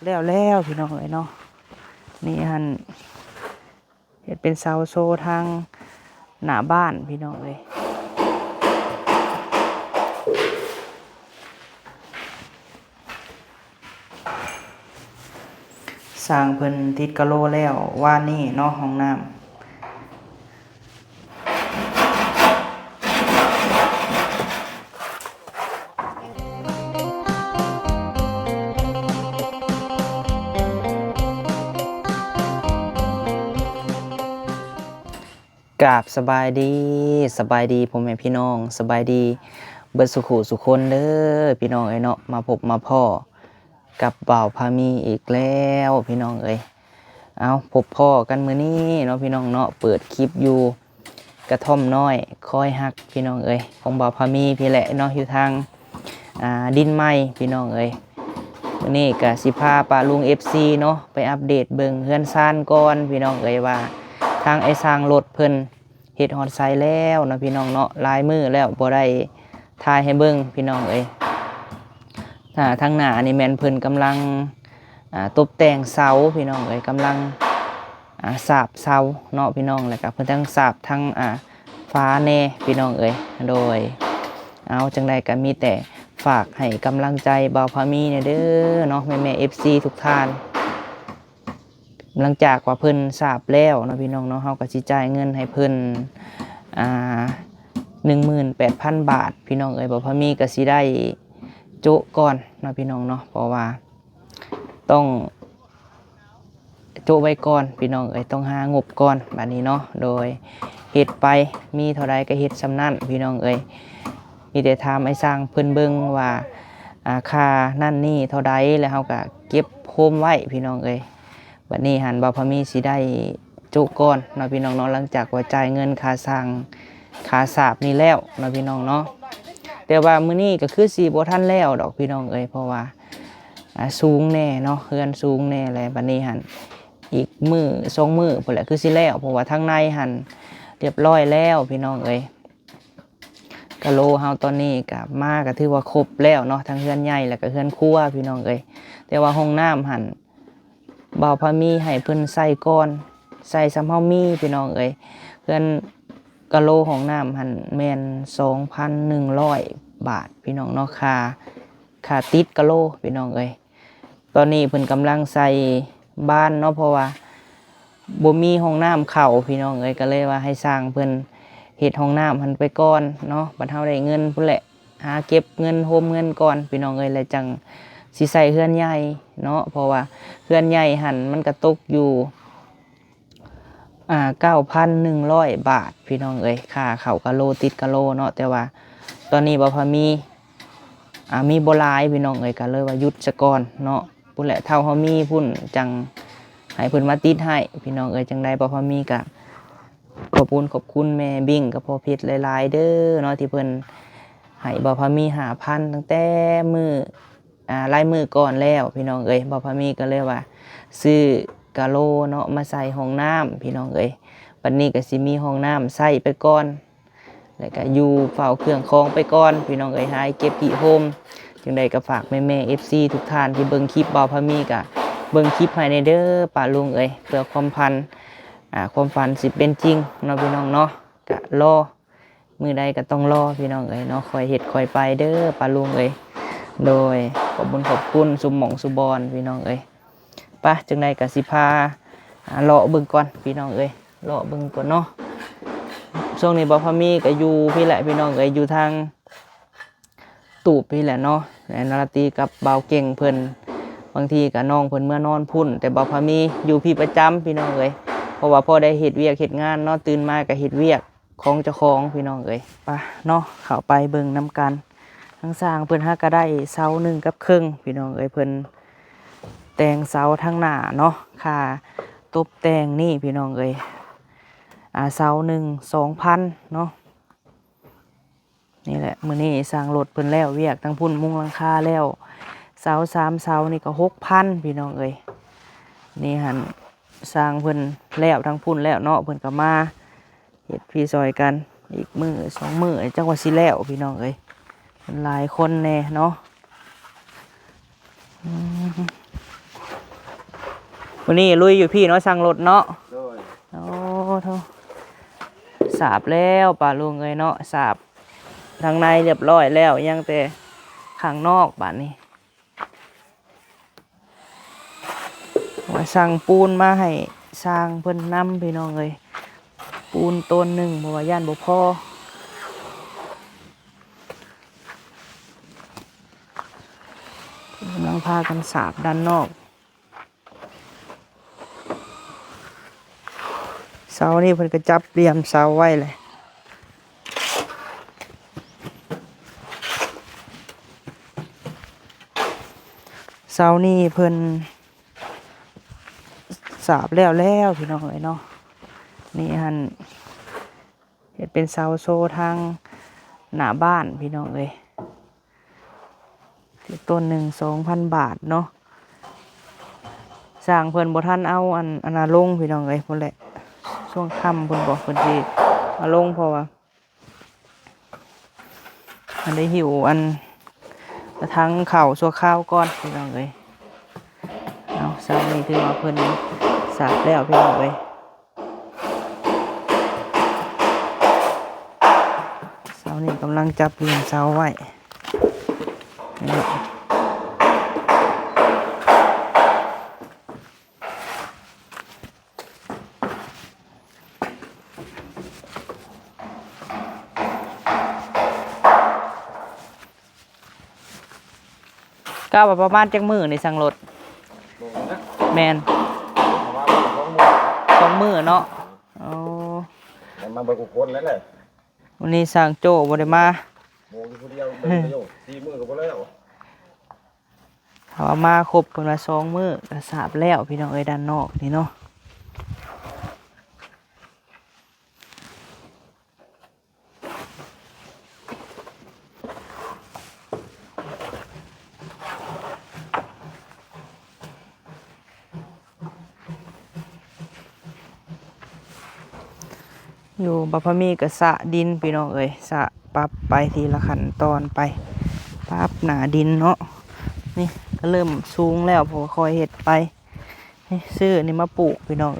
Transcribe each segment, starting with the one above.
แล้วพี่น้องเอ้ยเนาะนี่หันเห็ดเป็นเสาโซทางหน้าบ้านพี่น้องเอ้ยสร้างเพิ่นติดกะโลแล้วว่านี่เนาะห้องน้ำกราบสบายดีผมแม่พี่น้องสบายดีเบิดสุขุสุคนเด้อพี่น้องเอ้ยเนาะมาพบมาพ่อกับบ่าวพามีอีกแล้วพี่น้องเอ้ยเอาพบพ่อกันมื้อนี้เนาะพี่น้องเนาะเปิดคลิปอยู่กระท่อมน้อยคอยฮักพี่น้องเอ้ยของบ่าวพามีพี่แหละเนาะอยู่ทางดินไม้พี่น้องเอ้ยมื้อนี้ก็สิพาป้าลุง FC เนาะไปอัปเดตเบิ่งเฮือนซ่านก่อนพี่น้องเอ้ยว่าทางไอ้สร้างรถเพิ่นเฮ็ดฮอดไซแล้วเนาะพี่น้องเนาะลายมือแล้วบ่ได้ถ่ายให้เบิ่งพี่น้องเอ้ยทางหน้านี่แม่นเพิ่นกำลังตกแต่งเสาพี่น้องเอ้ยกำลังสาบเสาเนาะพี่น้องแล้วก็เพิ่นทั้งสาบทั้งฟ้าแน่พี่น้องเอ้ยโดยเอาจังใดก็มีแต่ฝากให้กำลังใจบ่าวพามีเนี่ยเด้อเนาะแม่ๆ FC ทุกท่านหลังจากว่าเพิ่นทราบแล้วเนาะพี่น้องเนาะเฮาก็สิจ่ายเงินให้เพิ่น18,000 บาทพี่น้องเอ้ยบ่พอมีก็สิได้โจ๊ะก่อนเนาะพี่น้องเนาะเพราะว่าต้องโจ๊ะไว้ก่อนพี่น้องเอ้ยต้องหางบก่อนบัดนี้เนาะโดยเฮ็ดไปมีเท่าใดก็เฮ็ดส่ำนั้นพี่น้องเอ้ยมีแต่ถามไอ้สร้างเพิ่นเบิ่งว่าค่านั่นนี่เท่าใดแล้วเฮาก็เก็บโฮมไว้พี่น้องเอ้ยบัดนี้หันบ่าวพามีสิได้โจ๊ะก่อนเนาะพี่น้องเนาะหลังจากว่าจ่ายเงินค่าสร้างค่าสาบนี่แล้วเนาะพี่น้องเนาะแต่ว่ามื้อนี้ก็คือสิบ่ทันแล้วดอกพี่น้องเอ้ยเพราะว่าสูงแน่เนาะเฮือนสูงแน่แหละบัดนี้หันอีกมื้อ2มื้อพุ่นแหละคือสิแล้วเพราะว่าทางในหันเรียบร้อยแล้วพี่น้องเอ้ยกะโลเฮาตอนนี้ก็มาก็ถือว่าครบแล้วเนาะทั้งเฮือนใหญ่แล้วก็เฮือนครัวพี่น้องเอ้ยแต่ว่าห้องน้ำหันบ่าวพามีให้เพิ่นใส่ก่อนใส่ซำเฮามีพี่น้องเอ้ยเฮือนกะโลห้องน้ำหันแม่น 2,100 บาทพี่น้องเนาะค่าติดกะโลพี่น้องเอ้ยตอนนี้เพิ่นกำลังใส่บ้านเนาะเพราะว่าบ่มีห้องน้ำเข้าพี่น้องเอ้ยก็เลยว่าให้สร้างเพิ่นเฮ็ดห้องน้ำหันไปก่อนเนาะบัดเฮาได้เงินพุ่นแหละหาเก็บเงินโฮมเงินก่อนพี่น้องเอ้ยแล้วจังสิใส่เฮือนใหญ่เนาะเพราะว่าเฮือนใหญ่หันมันก็ตกอยู่9,100 บาทพี่น้องเอ้ยค่าเข้ากะโลติดกะโลเนาะแต่ว่าตอนนี้บ่พอมีบ่หลายพี่น้องเอ้ยก็เลยว่าหยุดซะก่อนเนาะพุ่นแหละเท่าเฮามีพุ่นจังให้เพิ่นมาติดให้พี่น้องเอ้ยจังได๋บ่พอมีก็ขอบคุณแม่บิ่งกับพ่อเพชรหลายๆเด้อเนาะที่เพิ่นให้บ่พอมี 5,000 ตั้งแต่มื้อลายมือก่อนแล้วพี่น้องเอ้ยบ่พอมีก็เลยว่าซื้อกะโลเนาะมาใส่ห้องน้ำพี่น้องเอ้ยบัดนี้ก็สิมีห้องน้ำใส่ไปก่อนแล้วก็อยู่เฝ้าเครื่องของไปก่อนพี่น้องเอ้ยหาเก็บกี่โฮมจังใดก็ฝากแม่ๆ FC ทุกท่านที่เบิ่งคลิปบ่าวพามีก็เบิ่งคลิปให้ในเด้อป้าลุงเอ้ยเพื่อความฝันสิเป็นจริงเนาะพี่น้องเนาะก็รอมื้อใดก็ต้องรอพี่น้องเอ้ยเนาะค่อยเฮ็ดค่อยไปเด้อป้าลุงเอ้ยโดยขอบคุณสุหม่องสุบอนพี่น้องเอ้ยไปจังใดก็สิพาเลาะเบิ่งก่อนพี่น้องเอ้ยเลาะเบิ่งก่อนเนาะช่วงนี้บ่พอมีก็อยู่พี่แหละพี่น้องเอ้ยอยู่ทางตูบพี่แหละเนาะนราตรีกับบ่าวเก่งเพิ่นบางทีก็น้องเพิ่นเมื่อนอนพุ่นแต่บ่พอมีอยู่พี่ประจำพี่น้องเอ้ยเพราะว่าพอได้เฮ็ดเวียกเฮ็ดงานเนาะตื่นมาก็เฮ็ดเวียกของเจ้าของพี่น้องเอ้ยไปเนาะเข้าไปเบิ่งนํกันทั้งสร้างเพิ่นหาก็ได้เสา1กับครึ่งพี่น้องเอ้ยเพิ่นแต่งเสาทั้งหน้าเนาะค่าตบแต่งนี่พี่น้องเอ้ยเสา1 2,000เนาะนี่แหละมื้อนี้สร้างรถเพิ่นแล้วเวียกทั้งพุ่นมุงหลังคาแล้วเสา3เสานี่ก็ 6,000 พี่น้องเอ้ยนี่หั่นสร้างเพิ่นแล้วทั้งพุ่นแล้วเนาะเพิ่นก็มาเฮ็ดพี่ซอยกันอีกมื้อ2มื้อจังว่าสิแล้วพี่น้องเอ้ยหลายคนแน่เนาะ วันนี้ลุยอยู่พี่เนาะสั่งรถเนาะ โดย โอ้โธ่สาบแล้วป่าลุงเนาะสาบทางในเรียบร้อยแล้วยังแต่ข้างนอกบ้านนี้ว่าสั่งปูนมาให้สร้างเพิ่นนำพี่น้องเลยปูนต้นหนึ่งเพราะว่าย่านบ่พอกำลังพากันสาบด้านนอกเสานี่เพิ่นก็จับเตรียมเสาไว้เลยเสานี่เพิ่นสาบแล้วพี่น้องเนาะนี่ฮันเห็นเป็นเสาโซทางหน้าบ้านพี่น้องต้นหนึ่ง2,000 บาทเนาะสร้างเพิ่นบ่ทันเอาอันลงพี่น้องพุ่นแหละช่วงค่ำเพิ่นบอกเพิ่นสิเอาลงเพราะว่าอันได้หิวกระทั่งเข่าชั่วข้าวก่อนพี่น้องเอาเสานี่ถือว่าเพิ่นสาบแล้วพี่น้องเสานี่กำลังจับเรียงเสาไว้ก้าวประมาณจักมือในสั่งรถแมน2 มื้อเนาะอ๋อมาเบิกกุคนแล้วแหละวันนี้สั่งโจ้บ่ได้มาโมงคนเดียวเป็นประโยชน์4 มื้อก็บ่แล้วถ้าว่ามาครบเพิ่นว่า2 มื้อก็สาบแล้วพี่น้องด้านนอกนี่เนาะอยู่บัพพมีกับสะดินพี่น้องสะปรับไปทีละขั้นตอนไปปรับหนาดินเนาะนี่ก็เริ่มสูงแล้วพอคอยเห็ดไปนี่ซื้อนี่มาปลูกพี่น้อง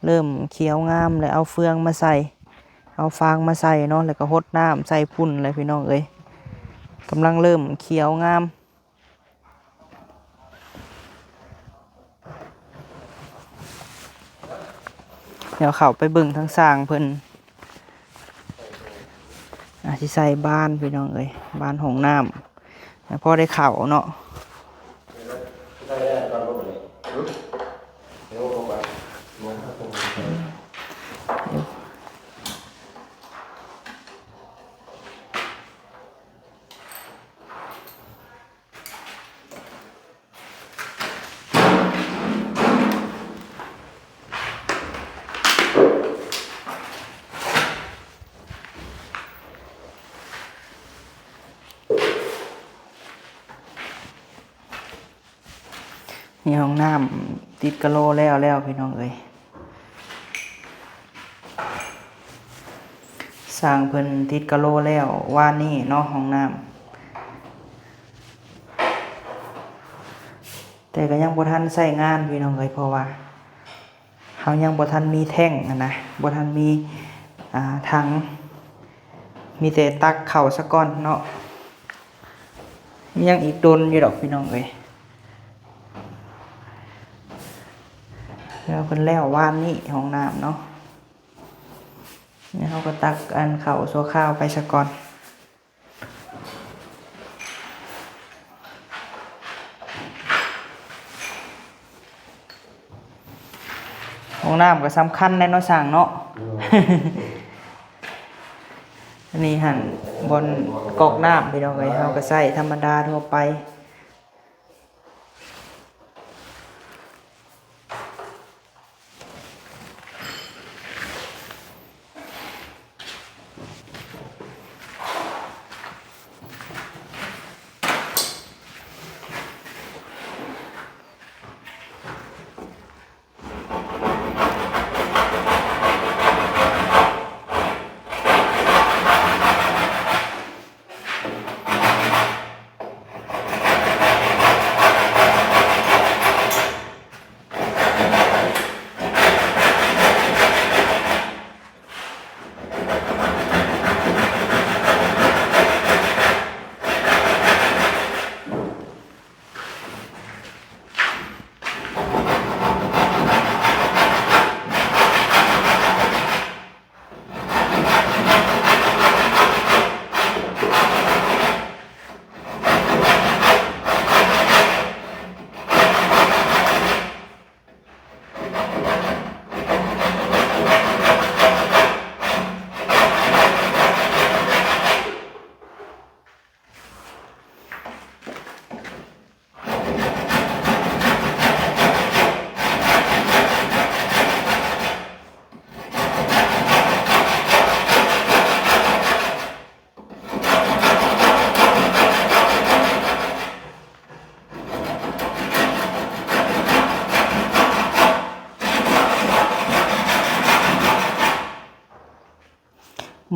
เริ่มเขียวงามเลยเอาเฟืองมาใส่เอาฟางมาใส่เนาะแล้วก็หดน้ำใส่พุ่นเลยพี่น้องกำลังเริ่มเขียวงามเดี๋ยวเข้าไปเบิ่งทั้งสร้างเพิ่นสิใส่บ้านพี่น้องบ้านห้องน้ำแล้วพอได้เข่าเนาะนี่ห้องน้ำติดกะโลแล้วพี่น้องสร้างเพิ่นติดกะโลแล้วว่านี่เนาะห้องน้ำแต่ก็ยังบ่ทันใช้งานพี่น้องเพราะว่าเฮายังบ่ทันมีแท่งนะบ่ทันมีถังมีแต่ตักเข้าซะก่อนเนาะยังอีกโดนอยู่ดอกพี่น้องแล้วเพิ่นแล้วว่านนี่ห้องน้ำเนาะนี่เขาก็ตักเข่าซัวข้าวไปซะก่อนห้องน้ำก็สำคัญในเนาะสั่งเนาะ อันนี้หั่นบนกอกน้ำพี่น้องเขาก็ใส่ธรรมดาทั่วไป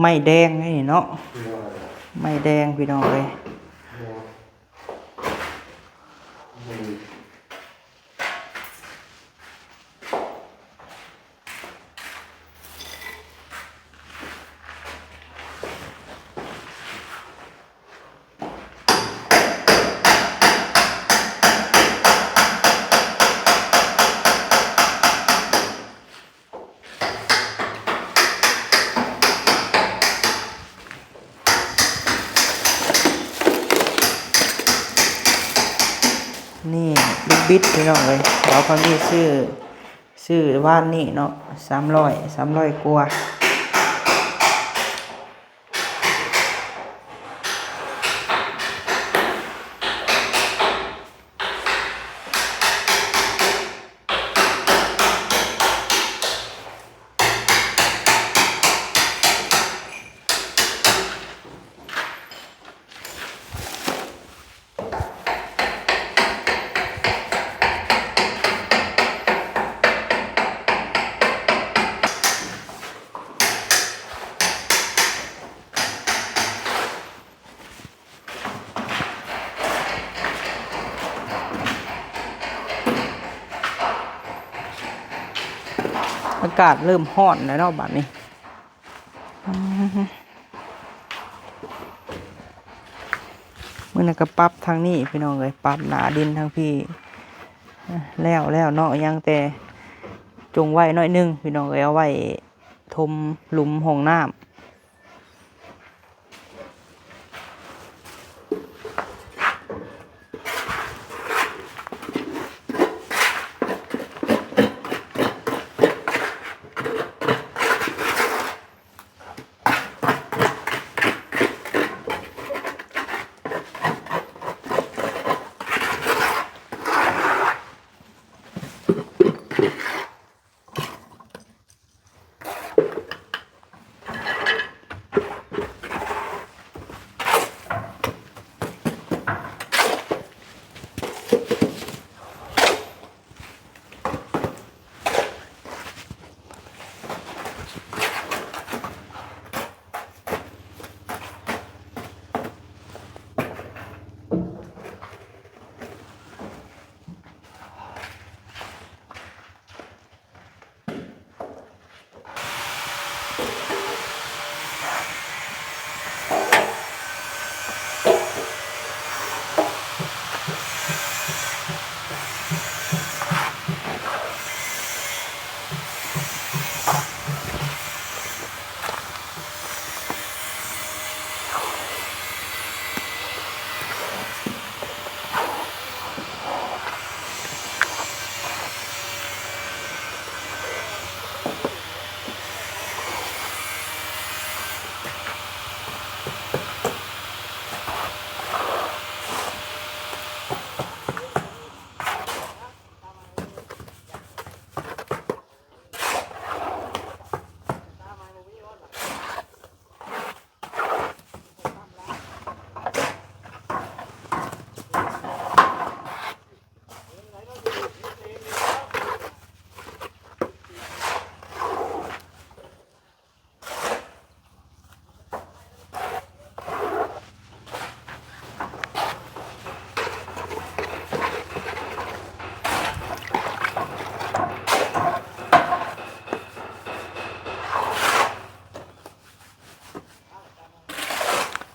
ไม่แดงนี่เนาะไม่แดงพี่น้องเลยนี่บิดพี่น้องเลยเราพอมีซื้อว่านนี่เนาะ300กว่าอากาศเริ่มร้อนแล้วเนาะบัดนี้มื้อนั้นก็ปรับทางนี้พี่น้องเอ้ยปรับหนาดินทางพี่แล้วเนาะยังแต่จงไว้น้อยนึงพี่น้องเอ้ยเอาไว้ทมหลุมห้องน้ำ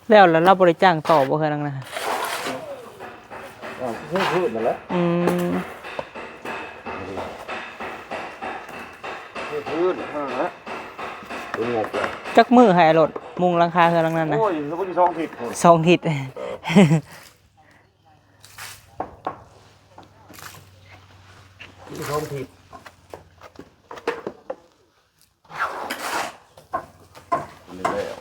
แล้วเราบริจ้างต่อบ่เคยนั่งนะ พืชนั่นแหละ พืชนั่นแหละเป็นไงจ๊ะ จักมือให้รถมุงหลังคาคือหลังนั้นนะ โอ้ยแล้วก็ที่ช่องผิดคน 2 ทิศ ที่ช่องผิดนี่แล้ว เ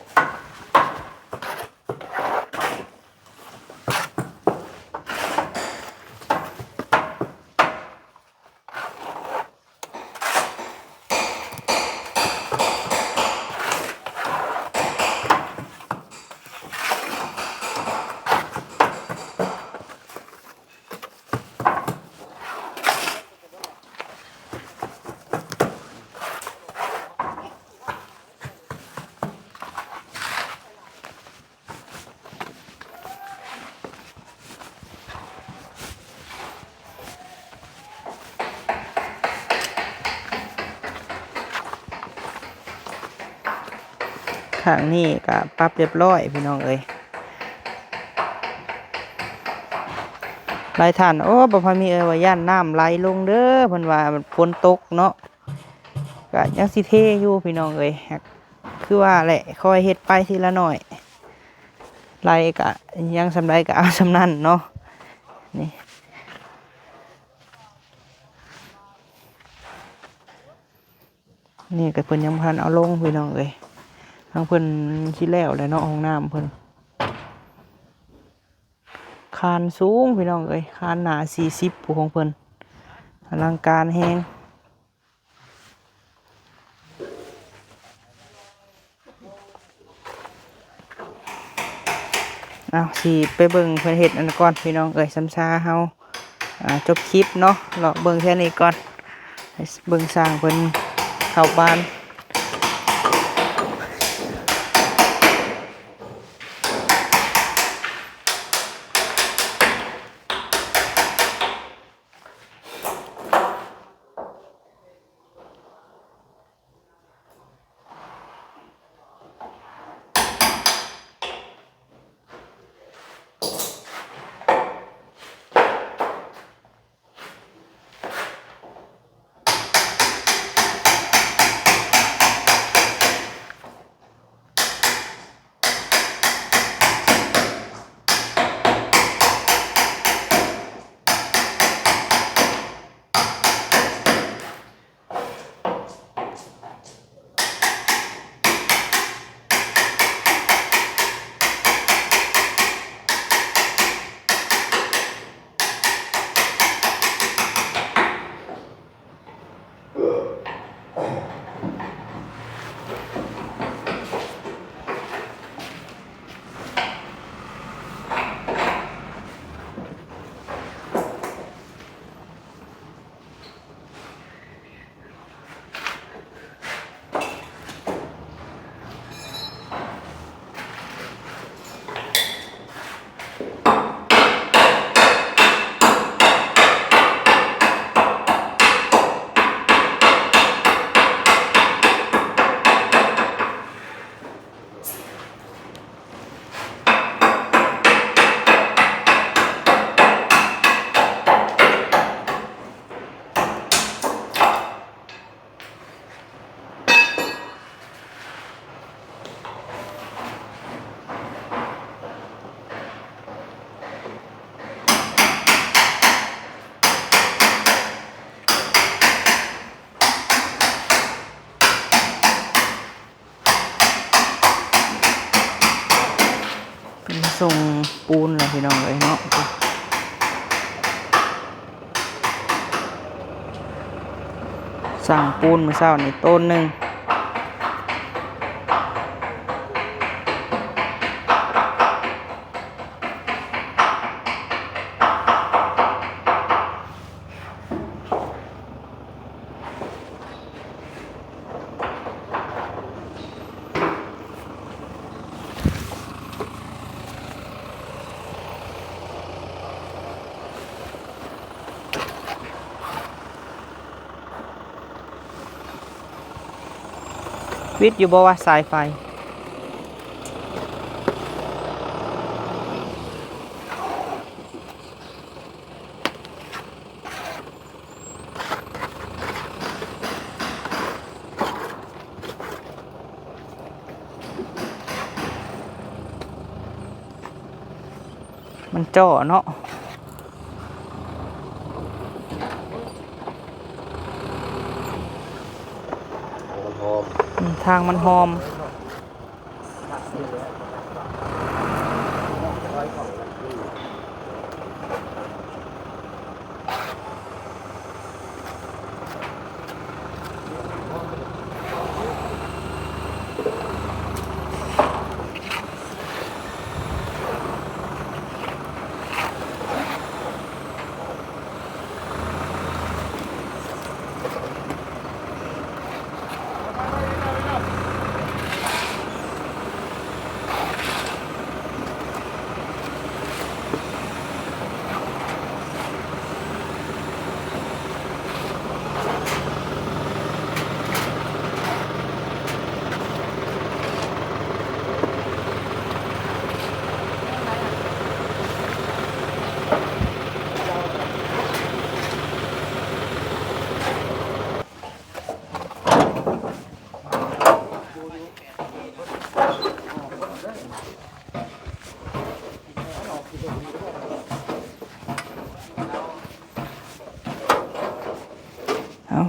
ข้างนี้ก็ปรับเรียบร้อยพี่น้องเอ้ยหลายท่านโอ้บ่พอมีว่าย่านน้ำไหลลงเด้อเพิ่นว่าฝนตกเนาะก็ยังสิเทอยู่พี่น้องเอ้ยคือว่าแหละคอยเฮ็ดไปทีละหน่อยไหลก็ยังสำใดก็เอาสำนั้นเนาะนี่นี่ก็เพิ่นยังบ่ทันเอาลงพี่น้องเอ้ยทางเพิ่นสิแล้วแหละเนาะห้องน้ำเพิ่นคานสูงพี่น้องเอ้ยคานหนา40ผู้ของเพิ่นอลังการแฮงเอาสิไปเบิ่งเพิ่นเฮ็ดอันก่อนพี่น้องเอ้ยซ้ำซาเฮาจบคลิปเนาะเลาะเบิ่งแค่นี้ก่อนให้เบิ่งสร้างเพิ่นเข้าบ้านส่งปูนเลยพี่น้องเลยเนาะสั่งปูนมาเช้านี่ต้นหนึ่งวิทย์อยู่บ่ว่าสายไฟมันจ่อเนาะทางมันหอม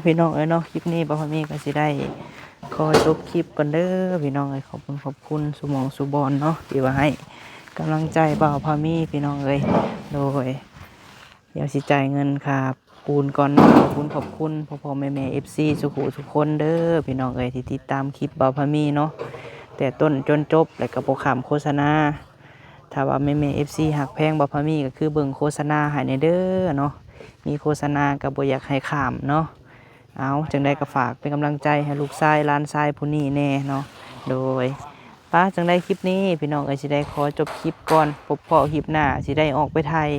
พี่น้องเอ้ยเนาะคลิปนี้บ่าวพามีก็สิได้ขอจบคลิปก่อนเด้อพี่น้องเอ้ยขอบคุณสุหมองสุบอนเนาะที่ว่าให้กำลังใจบ่าวพามีพี่น้องเอ้ยโดยเดี๋ยวสิจ่ายเงินค่าปูนก่อนเนาะขอบคุณพ่อๆแม่ๆ FC สุขุทุกคนเด้อพี่น้องเอ้ยที่ติดตามคลิปบ่าวพามีเนาะแต่ต้นจนจบแล้วก็บ่ข้ามโฆษณาถ้าว่าแม่ๆ FC หักแพงบ่าวพามีก็คือเบิ่งโฆษณาให้ในเด้อเนาะมีโฆษณาก็บ่อยากให้ข้ามเนาะ เอาจังได้ก็ฝากเป็นกำลังใจให้ลูกชายหล้านชายผู้นี้แน่เนาะโดยป้าจังได้คลิปนี้พี่น้องเอ้ยสิได้ขอจบคลิปก่อนพบพ่อคลิปหน้าสิได้ออกไปถ่าย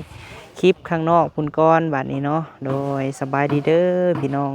คลิปข้างนอกพุ่นก้อนบัดนี้เนาะโดยสบายดีเด้อพี่น้อง